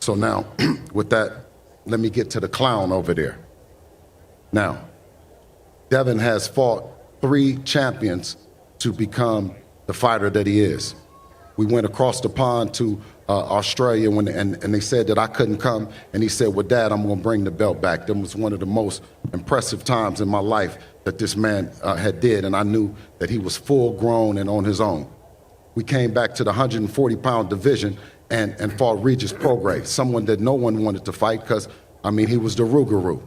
So now, with that, let me get to the clown over there. Now, Devin has fought 3 champions to become the fighter that he is. We went across the pond to Australia and they said that I couldn't come, and he said, well, Dad, I'm gonna bring the belt back. That was one of the most impressive times in my life that this man had did, and I knew that he was full grown and on his own. We came back to the 140-pound division and fought Regis Prograis, someone that no one wanted to fight because, I mean, he was the Rougarou,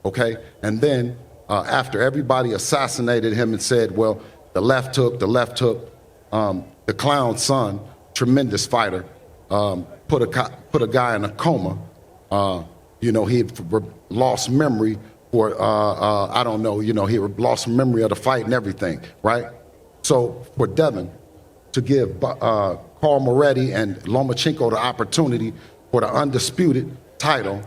okay? And then after everybody assassinated him and said, well, the left hook, the clown's son, tremendous fighter, put a guy in a coma. You know, he had lost memory for, I don't know, you know, he had lost memory of the fight and everything, right? So for Devin to give Carl Moretti and Lomachenko the opportunity for the undisputed title,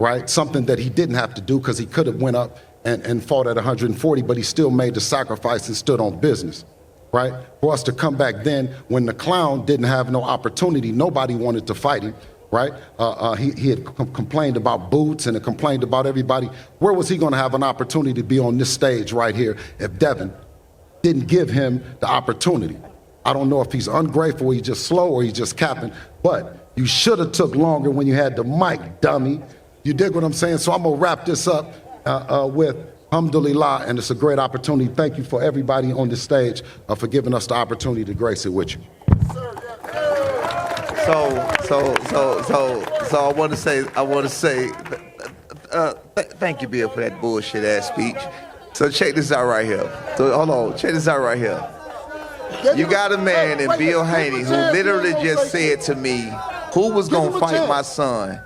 right? Something that he didn't have to do because he could have went up and fought at 140, but he still made the sacrifice and stood on business, right? For us to come back then when the clown didn't have no opportunity, nobody wanted to fight him, right? He had complained about Boots and had complained about everybody. Where was he gonna have an opportunity to be on this stage right here if Devin didn't give him the opportunity? I don't know if he's ungrateful, he's just slow, or he's just capping, but you should have took longer when you had the mic, dummy. You dig what I'm saying? So I'm gonna wrap this up with alhamdulillah, and it's a great opportunity. Thank you for everybody on the stage for giving us the opportunity to grace it with you. So I want to say, thank you, Bill, for that bullshit ass speech. So check this out right here. So hold on, check this out right here. You got a man in Bill Haney who literally just said to me, who was gonna fight my son?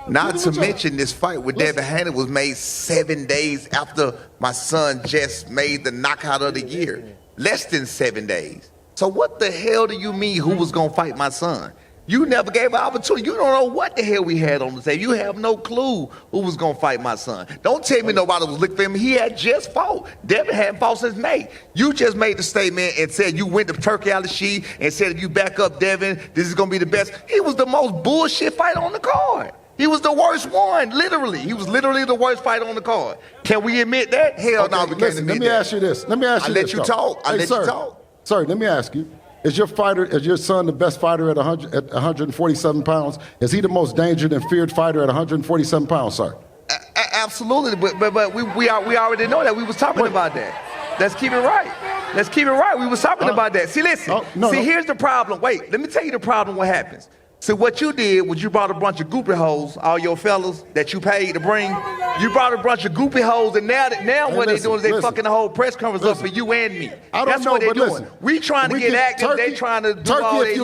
Not to mention this fight with Devin Haney was made 7 days after my son just made the knockout of the year. Less than 7 days. So what the hell do you mean who was gonna fight my son? You never gave an opportunity. You don't know what the hell we had on the table. You have no clue who was gonna fight my son. Don't tell me nobody was looking for him. He had just fought. Devin hadn't fought since May. You just made the statement and said you went to Turkey out of the sheet and said if you back up Devin, this is gonna be the best. He was the most bullshit fighter on the card. He was the worst one, literally. He was literally the worst fighter on the card. Can we admit that? Hell no, we can't admit that. Let me ask you this. Let me ask you this. I let you talk. Sir, let me ask you. Is your son the best fighter at 147 pounds? Is he the most dangerous and feared fighter at 147 pounds, sir? Absolutely, but we already know that. We was talking about that. Let's keep it right. Let's keep it right. We was talking about that. See, listen. Here's the problem. Wait, let me tell you the problem. What happens? So what you did was you brought a bunch of goopy hoes, all your fellas that you paid to bring. You brought a bunch of goopy hoes, and now what they doing is they fucking the whole press conference up for you and me. That's what they're doing. We trying to get active. They trying to do all they do.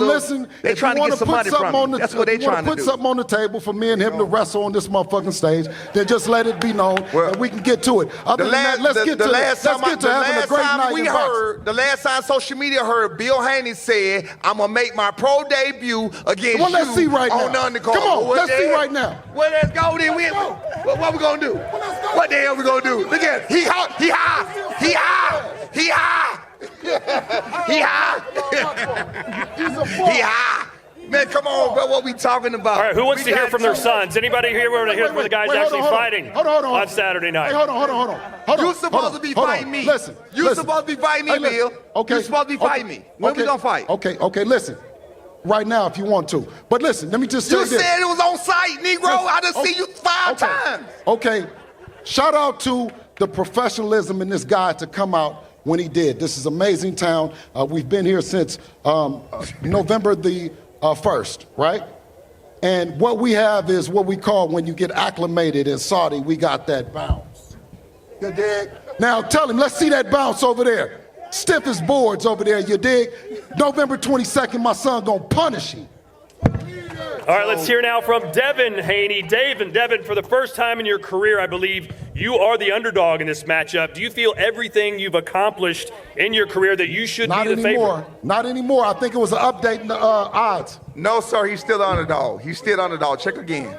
They trying to get some money from me. That's what they trying to do. Put something on the table for me and him to wrestle on this motherfucking stage. Then just let it be known, and we can get to it. Other than that, let's get to having a great night in boxing. The last time social media heard Bill Haney said, "I'm gonna make my pro debut against." Well, let's see right now. Come on, let's see right now. Well, let's go then. What we gonna do? What the hell we gonna do? Look at it. He high. He high. He high. He high. He high. He high. Man, come on, bro. What we talking about? All right, who wants to hear from their sons? Anybody here want to hear where the guy's actually fighting on Saturday night? Hey, hold on. You supposed to be fighting me. Listen. You supposed to be fighting me, Bill. You supposed to be fighting me. When we gonna fight? Okay, listen. Right now, if you want to. But listen, let me just say this. You said it was on site, Negro. I done seen you 5 times. Okay. Shout out to the professionalism in this guy to come out when he did. This is amazing town. We've been here since November the 1st, right? And what we have is what we call when you get acclimated in Saudi, we got that bounce. You dig? Now tell him, let's see that bounce over there. Stiff as boards over there, you dig? November 22nd, my son gonna punish him. All right, let's hear now from Devin Haney. Devin, for the first time in your career, I believe, you are the underdog in this matchup. Do you feel everything you've accomplished in your career that you should be the favorite? Not anymore. I think it was an update in the odds. No, sir, he's still the underdog. He's still the underdog. Check again.